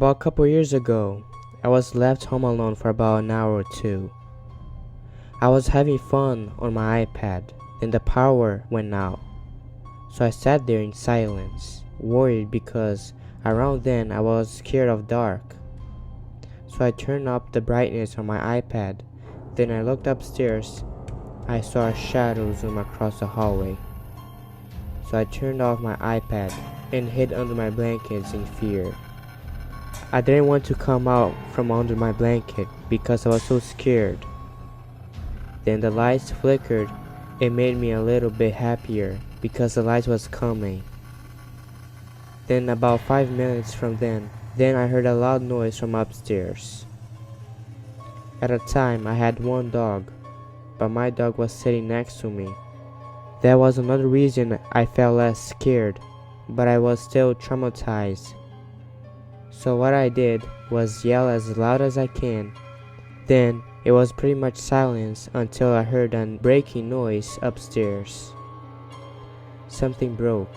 About a couple years ago, I was left home alone for about an hour or two. I was having fun on my iPad, then the power went out. So I sat there in silence, worried because around then I was scared of dark. So I turned up the brightness on my iPad, then I looked upstairs. I saw a shadow zoom across the hallway. So I turned off my iPad and hid under my blankets in fear. I didn't want to come out from under my blanket because I was so scared. Then the lights flickered. It made me a little bit happier because the light was coming. Then about 5 minutes from then I heard a loud noise from upstairs. At the time I had one dog, but my dog was sitting next to me. That was another reason I felt less scared, but I was still traumatized. So what I did was yell as loud as I can. Then it was pretty much silence until I heard a breaking noise upstairs. Something broke.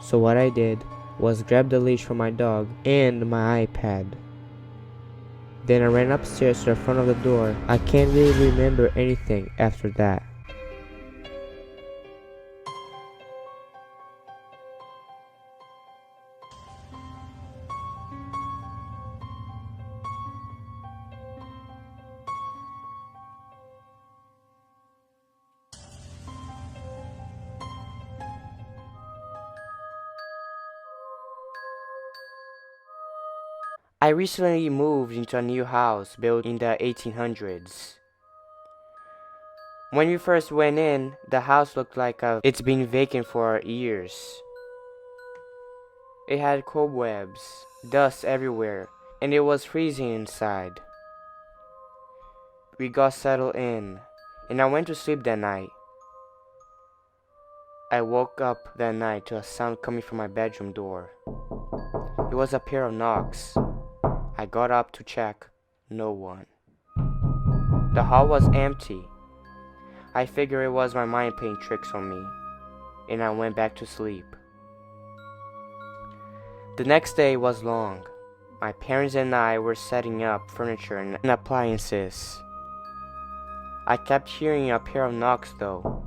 So what I did was grab the leash from my dog and my iPad. Then I ran upstairs to the front of the door. I can't really remember anything after that. I recently moved into a new house built in the 1800s. When we first went in, the house looked like it's been vacant for years. It had cobwebs, dust everywhere, and it was freezing inside. We got settled in, and I went to sleep that night. I woke up that night to a sound coming from my bedroom door. It was a pair of knocks. I got up to check. No one. The hall was empty. I figured it was my mind playing tricks on me, and I went back to sleep. The next day was long. My parents and I were setting up furniture and appliances. I kept hearing a pair of knocks though,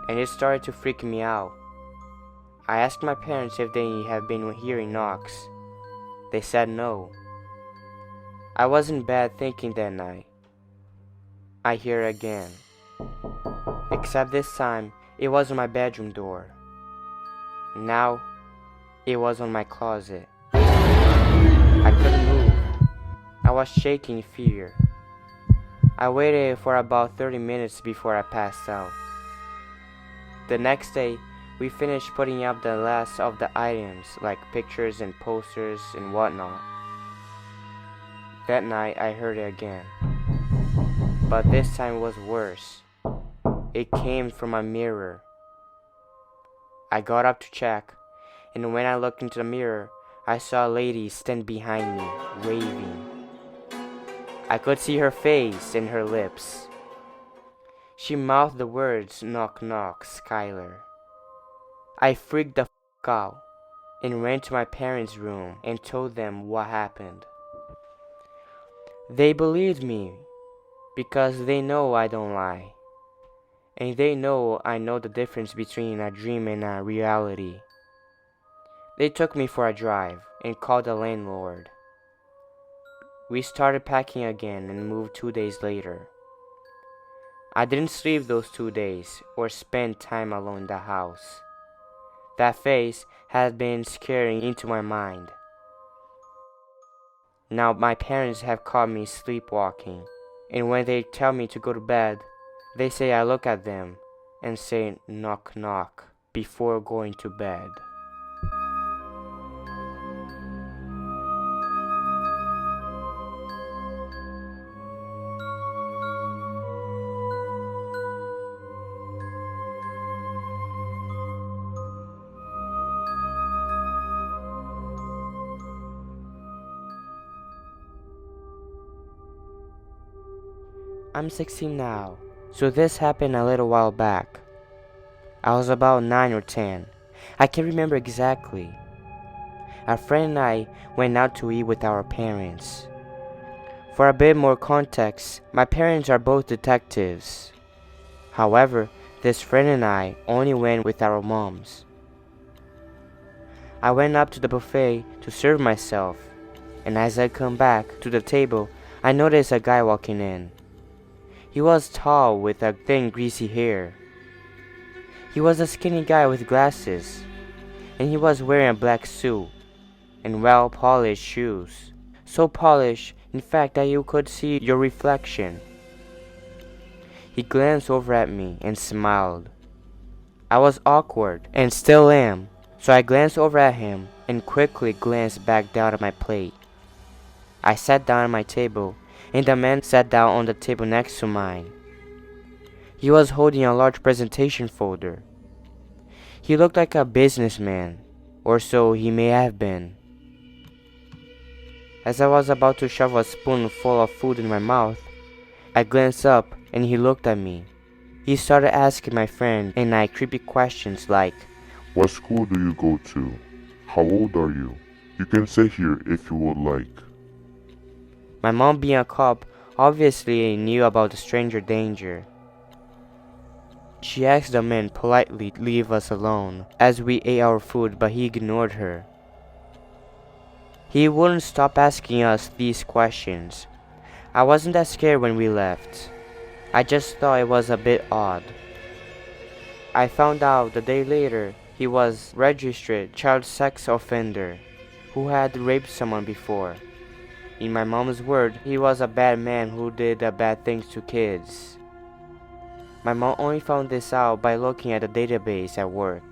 and it started to freak me out. I asked my parents if they had been hearing knocks. They said no. I was in bed thinking that night. I hear it again. Except this time, it was on my bedroom door. Now, it was on my closet. I couldn't move. I was shaking in fear. I waited for about 30 minutes before I passed out. The next day, we finished putting up the last of the items like pictures and posters and whatnot. That night I heard it again. But this time it was worse. It came from a mirror. I got up to check, and when I looked into the mirror, I saw a lady stand behind me, waving. I could see her face and her lips. She mouthed the words, "Knock knock, Skylar." I freaked the f*** out and ran to my parents' room and told them what happened. They believed me because they know I don't lie. And they know I know the difference between a dream and a reality. They took me for a drive and called the landlord. We started packing again and moved 2 days later. I didn't sleep those 2 days or spend time alone in the house. That face has been scaring into my mind. Now my parents have caught me sleepwalking, and when they tell me to go to bed, they say I look at them and say knock knock before going to bed. I'm 16 now, so this happened a little while back. I was about 9 or 10. I can't remember exactly. a friend and I went out to eat with our parents. For a bit more context, my parents are both detectives. However, this friend and I only went with our moms. I went up to the buffet to serve myself, and as I come back to the table, I noticed a guy walking in. He was tall with a thin greasy hair. He was a skinny guy with glasses, and he was wearing a black suit and well-polished shoes. So polished, in fact, that you could see your reflection. He glanced over at me and smiled. I was awkward, and still am, so I glanced over at him and quickly glanced back down at my plate. I sat down at my table, and the man sat down on the table next to mine. He was holding a large presentation folder. He looked like a businessman, or so he may have been. As I was about to shove a spoonful of food in my mouth, I glanced up and he looked at me. He started asking my friend and I creepy questions like, "What school do you go to? How old are you? You can sit here if you would like." My mom, being a cop, obviously knew about the stranger danger. She asked the man politely to leave us alone as we ate our food, but he ignored her. He wouldn't stop asking us these questions. I wasn't that scared when we left. I just thought it was a bit odd. I found out the day later he was registered child sex offender who had raped someone before. In my mom's word, he was a bad man who did bad things to kids. My mom only found this out by looking at the database at work.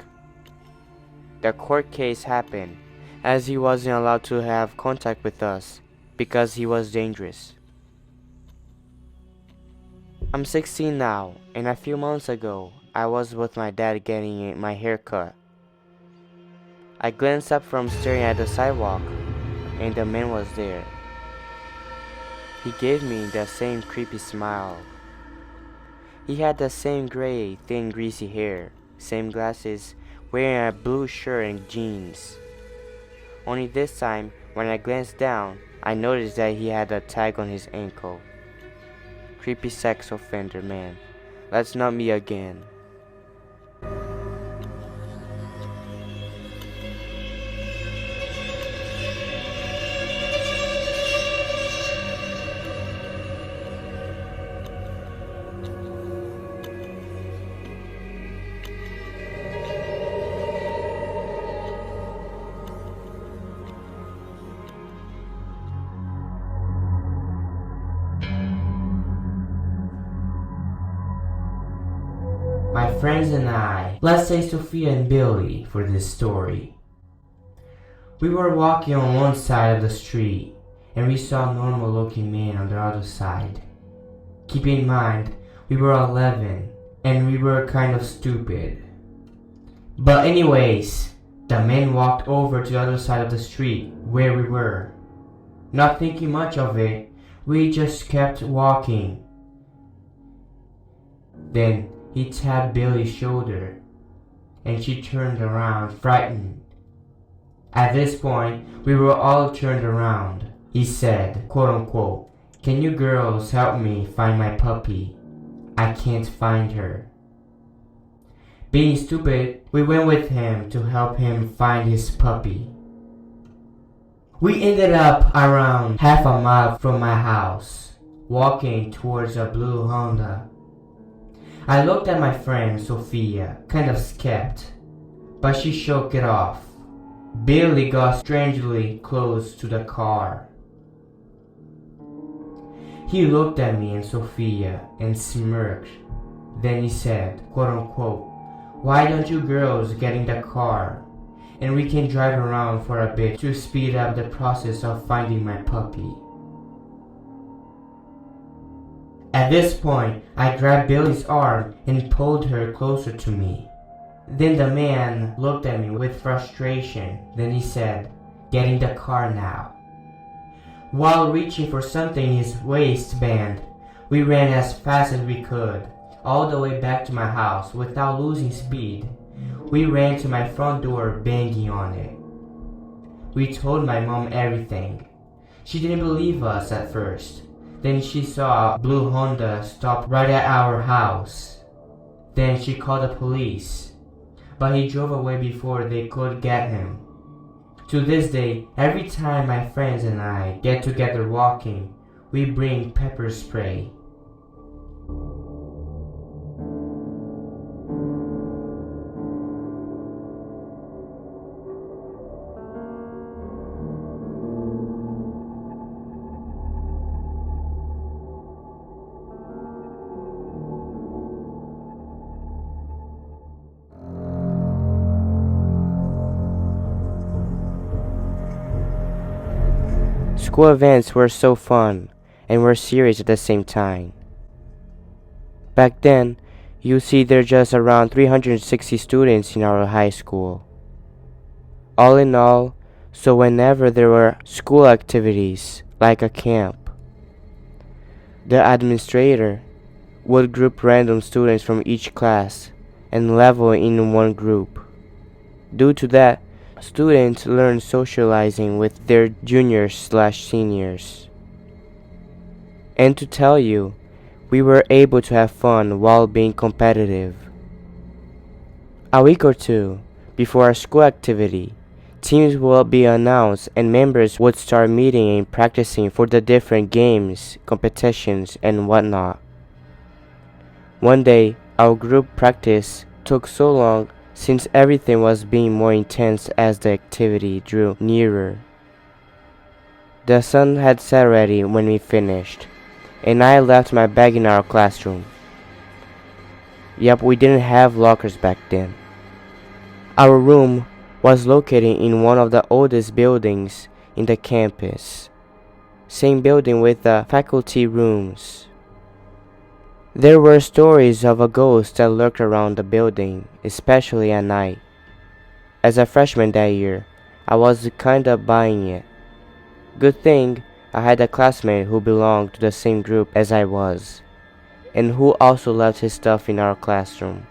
The court case happened as he wasn't allowed to have contact with us because he was dangerous. I'm 16 now, and a few months ago, I was with my dad getting my hair cut. I glanced up from staring at the sidewalk, and the man was there. He gave me the same creepy smile. He had the same gray, thin, greasy hair, same glasses, wearing a blue shirt and jeans. Only this time, when I glanced down, I noticed that he had a tag on his ankle. Creepy sex offender, man. Let's not meet again. My friends and I, let's say Sophia and Billy for this story. We were walking on one side of the street and we saw a normal looking man on the other side. Keep in mind, we were 11 and we were kind of stupid. But anyways, the man walked over to the other side of the street where we were. Not thinking much of it, we just kept walking. Then he tapped Billy's shoulder, and she turned around, frightened. At this point, we were all turned around. He said, quote unquote, "Can you girls help me find my puppy? I can't find her." Being stupid, we went with him to help him find his puppy. We ended up around half a mile from my house, walking towards a blue Honda. I looked at my friend Sophia, kind of scared, but she shook it off. Billy got strangely close to the car. He looked at me and Sophia and smirked. Then he said, quote unquote, "Why don't you girls get in the car and we can drive around for a bit to speed up the process of finding my puppy?" At this point, I grabbed Billy's arm and pulled her closer to me. Then the man looked at me with frustration. Then he said, "Get in the car now." While reaching for something in his waistband, we ran as fast as we could, all the way back to my house without losing speed. We ran to my front door banging on it. We told my mom everything. She didn't believe us at first. Then she saw a blue Honda stop right at our house. Then she called the police, but he drove away before they could get him. To this day, every time my friends and I get together walking, we bring pepper spray. School events were so fun and were serious at the same time. Back then, you see there just around 360 students in our high school. All in all, so whenever there were school activities, like a camp, the administrator would group random students from each class and level in one group. Due to that, students learn socializing with their juniors/seniors. And to tell you, we were able to have fun while being competitive. A week or two before our school activity, teams will be announced and members would start meeting and practicing for the different games, competitions, and whatnot. One day, our group practice took so long since everything was being more intense as the activity drew nearer. The sun had set already when we finished, and I left my bag in our classroom. Yep, we didn't have lockers back then. Our room was located in one of the oldest buildings in the campus, same building with the faculty rooms. There were stories of a ghost that lurked around the building, especially at night. As a freshman that year, I was kinda buying it. Good thing I had a classmate who belonged to the same group as I was, and who also left his stuff in our classroom.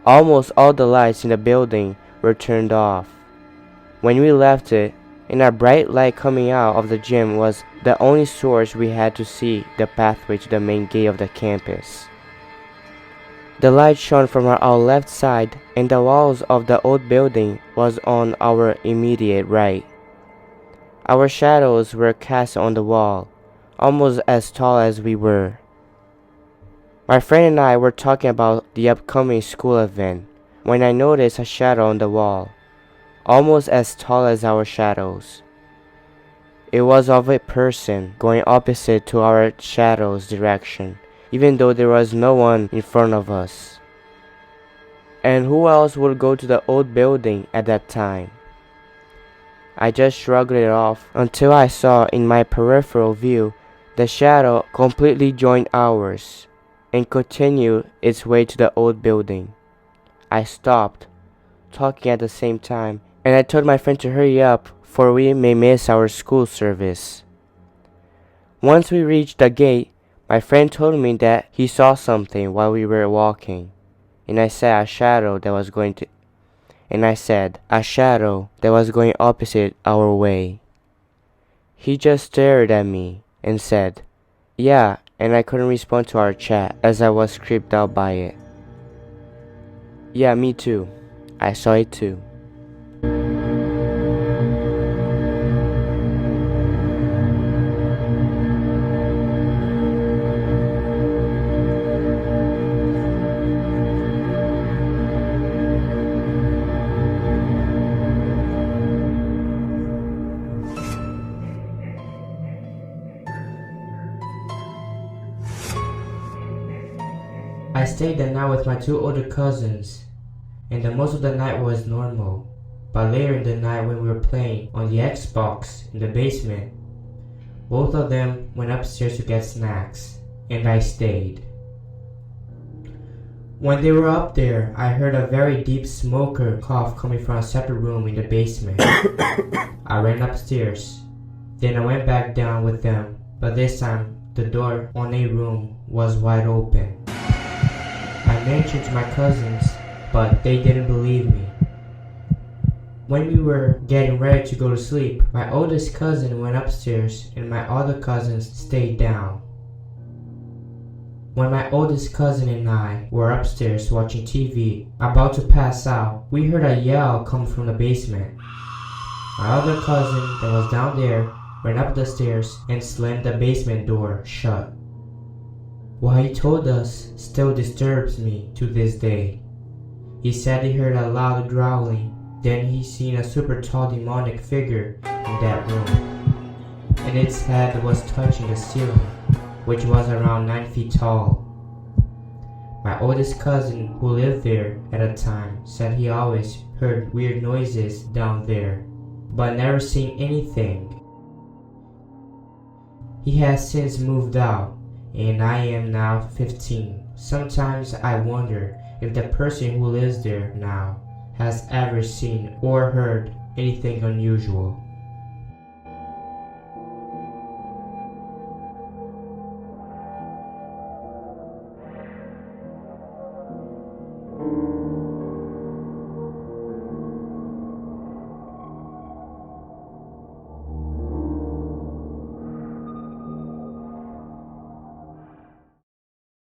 Almost all the lights in the building were turned off. When we left it, and a bright light coming out of the gym was the only source we had to see the pathway to the main gate of the campus. The light shone from our left side, and the walls of the old building was on our immediate right. Our shadows were cast on the wall, almost as tall as we were. My friend and I were talking about the upcoming school event when I noticed a shadow on the wall, almost as tall as our shadows. It was of a person going opposite to our shadow's direction, even though there was no one in front of us. And who else would go to the old building at that time? I just shrugged it off until I saw in my peripheral view the shadow completely join ours and continue its way to the old building. I stopped, talking at the same time, and I told my friend to hurry up, for we may miss our school service. Once we reached the gate, my friend told me that he saw something while we were walking, and I said a shadow that was going opposite our way. He just stared at me and said, "Yeah," and I couldn't respond to our chat as I was creeped out by it. Yeah, me too. I saw it too. I stayed the night with my two older cousins, and the most of the night was normal. But later in the night when we were playing on the Xbox in the basement, both of them went upstairs to get snacks, and I stayed. When they were up there, I heard a very deep smoker cough coming from a separate room in the basement. I ran upstairs. Then I went back down with them, but this time the door on a room was wide open. I mentioned to my cousins, but they didn't believe me. When we were getting ready to go to sleep, my oldest cousin went upstairs and my other cousins stayed down. When my oldest cousin and I were upstairs watching TV, about to pass out, we heard a yell come from the basement. My other cousin that was down there ran up the stairs and slammed the basement door shut. What he told us still disturbs me to this day. He said he heard a loud growling, then he seen a super tall demonic figure in that room, and its head was touching the ceiling, which was around 9 feet tall. My oldest cousin who lived there at the time said he always heard weird noises down there, but never seen anything. He has since moved out, and I am now 15. Sometimes I wonder if the person who lives there now has ever seen or heard anything unusual.